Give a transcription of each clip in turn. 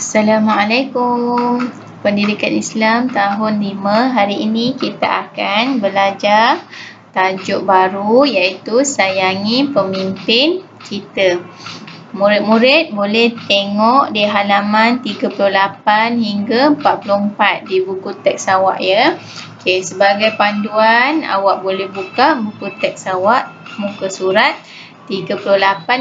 Assalamualaikum. Pendidikan Islam tahun 5. Hari ini kita akan belajar tajuk baru iaitu sayangi pemimpin kita. Murid-murid boleh tengok di halaman 38 hingga 44 di buku teks awak ya. Okey, sebagai panduan awak boleh buka buku teks awak muka surat 38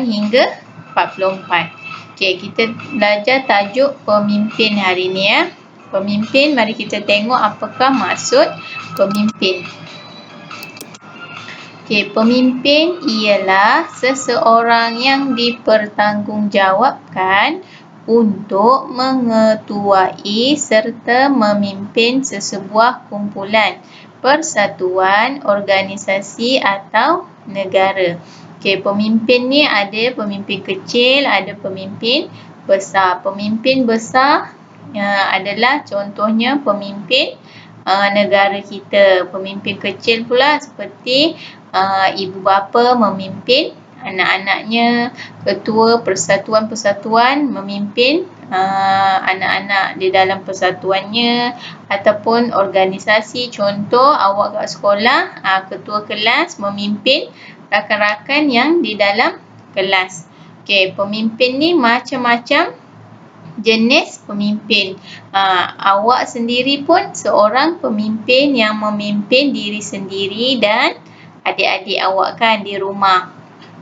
hingga 44. Okey, kita belajar tajuk pemimpin hari ini ya. Pemimpin, mari kita tengok apakah maksud pemimpin. Okey, pemimpin ialah seseorang yang dipertanggungjawabkan untuk mengetuai serta memimpin sesebuah kumpulan, persatuan, organisasi atau negara. Okey, pemimpin ni ada pemimpin kecil, ada pemimpin besar. Pemimpin besar adalah contohnya pemimpin negara kita. Pemimpin kecil pula seperti ibu bapa memimpin anak-anaknya, ketua persatuan-persatuan memimpin anak-anak di dalam persatuannya, ataupun organisasi. Contoh awak kat sekolah, ketua kelas memimpin rakan-rakan yang di dalam kelas. Okey, pemimpin ni macam-macam jenis pemimpin. Awak sendiri pun seorang pemimpin yang memimpin diri sendiri dan adik-adik awak kan di rumah.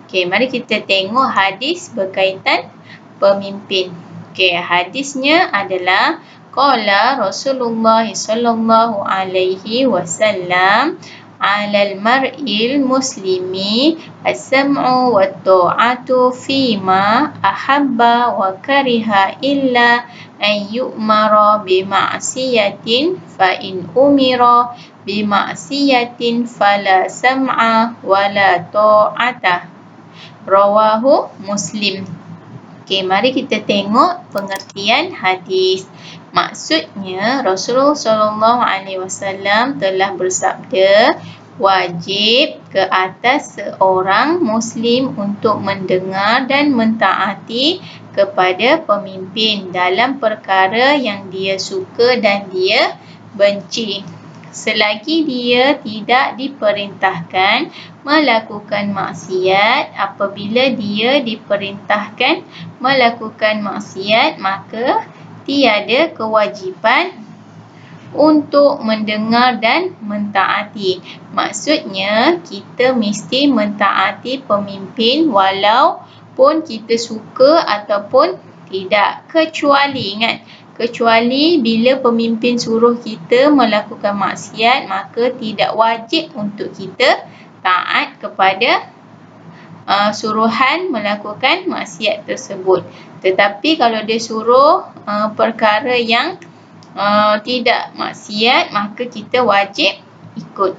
Okey, mari kita tengok hadis berkaitan pemimpin. Okey, hadisnya adalah qala Rasulullah sallallahu alaihi wasallam alal mar'il muslimi as-sam'u wat-ta'atu fima ahabba wa kariha illa an yu'mara bima'siyatin fa in umira bima'siyatin fala sam'a wala ta'ata. Rawahu Muslim. Okey, mari kita tengok pengertian hadis. Maksudnya Rasulullah SAW telah bersabda, wajib ke atas seorang Muslim untuk mendengar dan mentaati kepada pemimpin dalam perkara yang dia suka dan dia benci, selagi dia tidak diperintahkan melakukan maksiat. Apabila dia diperintahkan melakukan maksiat, maka tiada kewajipan untuk mendengar dan mentaati. Maksudnya kita mesti mentaati pemimpin walaupun kita suka ataupun tidak. Kecuali bila pemimpin suruh kita melakukan maksiat, maka tidak wajib untuk kita taat kepada suruhan melakukan maksiat tersebut. Tetapi kalau dia suruh perkara yang tidak maksiat, maka kita wajib ikut.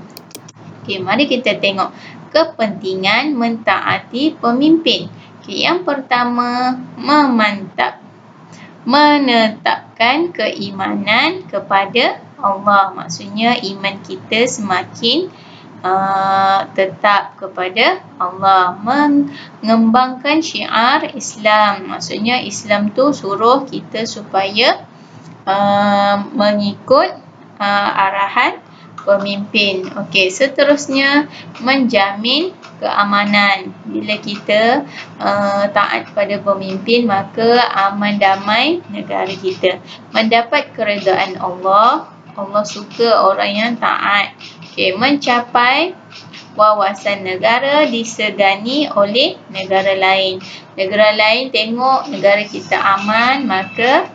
Okey, mari kita tengok kepentingan mentaati pemimpin. Okey, yang pertama, menetapkan keimanan kepada Allah. Maksudnya iman kita semakin tetap kepada Allah. Mengembangkan syiar Islam. Maksudnya Islam tu suruh kita supaya mengikut arahan pemimpin. Okey, seterusnya menjamin keamanan. Bila kita taat kepada pemimpin, maka aman damai negara kita. Mendapat keredaan Allah. Allah suka orang yang taat. Okey, mencapai wawasan negara disegani oleh negara lain. Negara lain tengok negara kita aman, maka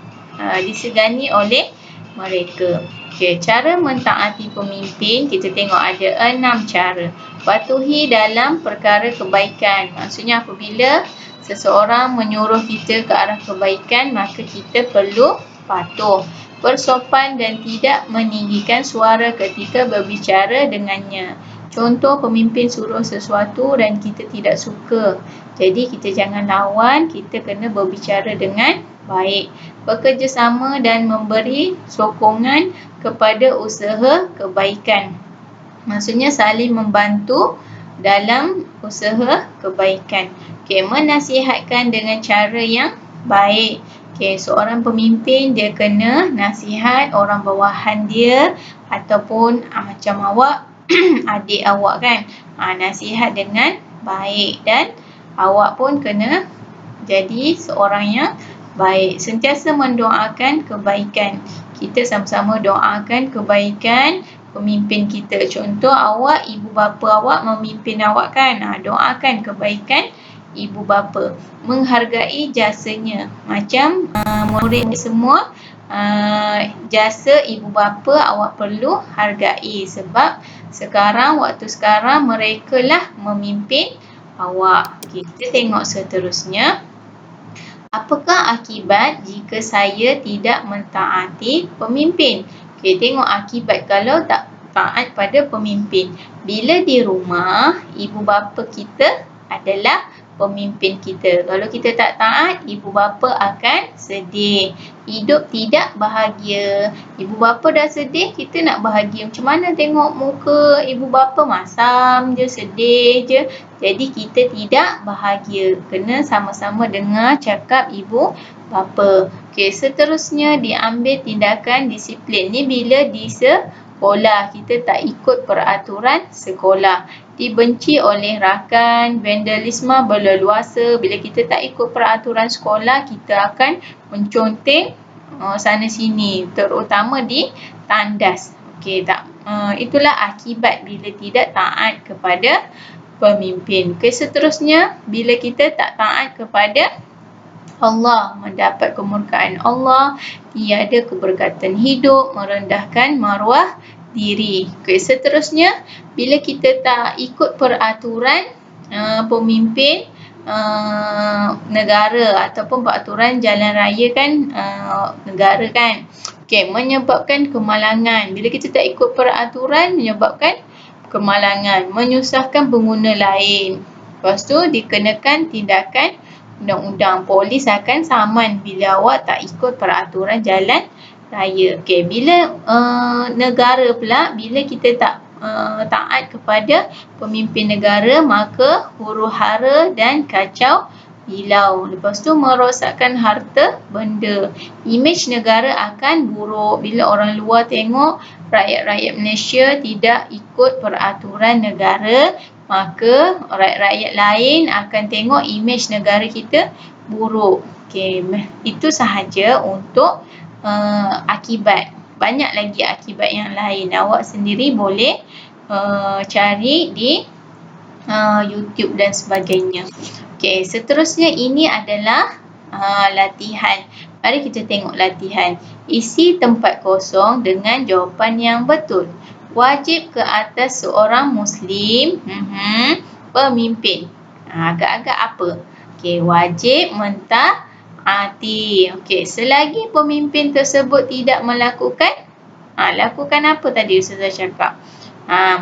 disegani oleh mereka. Okey, cara mentaati pemimpin kita tengok ada 6 cara. Patuhi dalam perkara kebaikan. Maksudnya apabila seseorang menyuruh kita ke arah kebaikan, maka kita perlu patuh. Bersopan dan tidak meninggikan suara ketika berbicara dengannya. Contoh, pemimpin suruh sesuatu dan kita tidak suka. Jadi kita jangan lawan, kita kena berbicara dengan baik. Bekerjasama dan memberi sokongan kepada usaha kebaikan. Maksudnya saling membantu dalam usaha kebaikan. Okey, menasihatkan dengan cara yang baik. Okey, seorang pemimpin dia kena nasihat orang bawahan dia ataupun macam awak, adik awak kan. Nasihat dengan baik dan awak pun kena jadi seorang yang baik. Sentiasa mendoakan kebaikan. Kita sama-sama doakan kebaikan pemimpin kita. Contoh awak, ibu bapa awak memimpin awak kan. Doakan kebaikan ibu bapa. Menghargai jasanya. Macam murid semua, jasa ibu bapa awak perlu hargai. Sebab waktu sekarang mereka lah memimpin awak. Kita tengok seterusnya. Apakah akibat jika saya tidak mentaati pemimpin? Okey, tengok akibat kalau tak taat pada pemimpin. Bila di rumah, ibu bapa kita adalah pemimpin kita. Kalau kita tak taat, ibu bapa akan sedih. Hidup tidak bahagia. Ibu bapa dah sedih, kita nak bahagia. Macam mana tengok muka ibu bapa masam je, sedih je. Jadi kita tidak bahagia. Kena sama-sama dengar cakap ibu bapa. Okey, seterusnya diambil tindakan disiplin. Ni bila di sekolah, kita tak ikut peraturan sekolah. Dibenci oleh rakan, vandalisme berleluasa. Bila kita tak ikut peraturan sekolah, kita akan menconteng sana sini, terutama di tandas. Okey, itulah akibat bila tidak taat kepada pemimpin. Okey, seterusnya bila kita tak taat kepada Allah, mendapat kemurkaan Allah, tiada keberkatan hidup, merendahkan maruah diri. Okey, seterusnya bila kita tak ikut peraturan pemimpin negara ataupun peraturan jalan raya kan, negara kan. Okey, menyebabkan kemalangan. Bila kita tak ikut peraturan, menyebabkan kemalangan, menyusahkan pengguna lain. Lepas tu dikenakan tindakan undang-undang. Polis akan saman bila awak tak ikut peraturan jalan raya. Okey, bila negara pula, bila kita tak taat kepada pemimpin negara, maka huru-hara dan kacau bilau. Lepas tu merosakkan harta benda. Imej negara akan buruk. Bila orang luar tengok rakyat-rakyat Malaysia tidak ikut peraturan negara, maka rakyat-rakyat lain akan tengok imej negara kita buruk. Okey, itu sahaja untuk akibat. Banyak lagi akibat yang lain. Awak sendiri boleh cari di YouTube dan sebagainya. Okey, seterusnya ini adalah latihan. Mari kita tengok latihan. Isi tempat kosong dengan jawapan yang betul. Wajib ke atas seorang Muslim pemimpin. Agak-agak apa? Okey, wajib mentaati. Okey, selagi pemimpin tersebut tidak melakukan, lakukan apa tadi Ustazah cakap?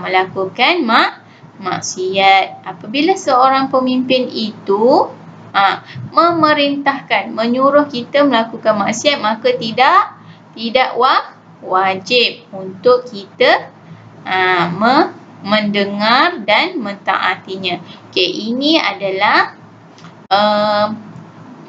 Melakukan maksiat. Apabila seorang pemimpin itu memerintahkan, menyuruh kita melakukan maksiat, maka tidak wajib untuk kita mendengar dan mentaatinya. Okey, ini adalah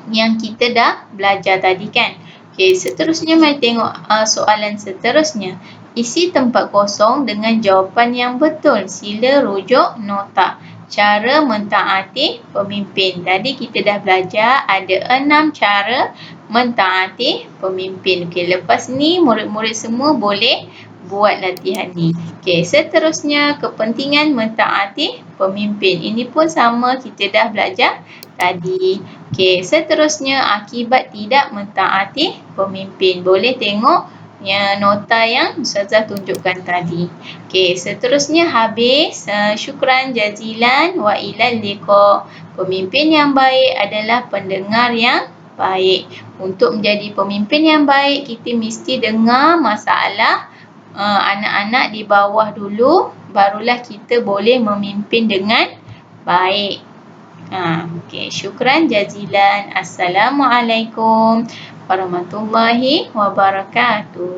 yang kita dah belajar tadi kan. Okey, seterusnya mari tengok soalan seterusnya. Isi tempat kosong dengan jawapan yang betul. Sila rujuk nota. Cara mentaati pemimpin. Tadi kita dah belajar ada 6 cara mentaati pemimpin. Okey, lepas ni murid-murid semua boleh buat latihan ni. Okey, seterusnya kepentingan mentaati pemimpin. Ini pun sama, kita dah belajar tadi. Okey, seterusnya akibat tidak mentaati pemimpin. Boleh tengok nota yang Ustazah tunjukkan tadi. Okey, seterusnya habis. Syukran jazilan wa ilal liqa. Pemimpin yang baik adalah pendengar yang baik. Untuk menjadi pemimpin yang baik, kita mesti dengar masalah anak-anak di bawah dulu, barulah kita boleh memimpin dengan baik. Okey, syukran jazilan. Assalamualaikum warahmatullahi wabarakatuh.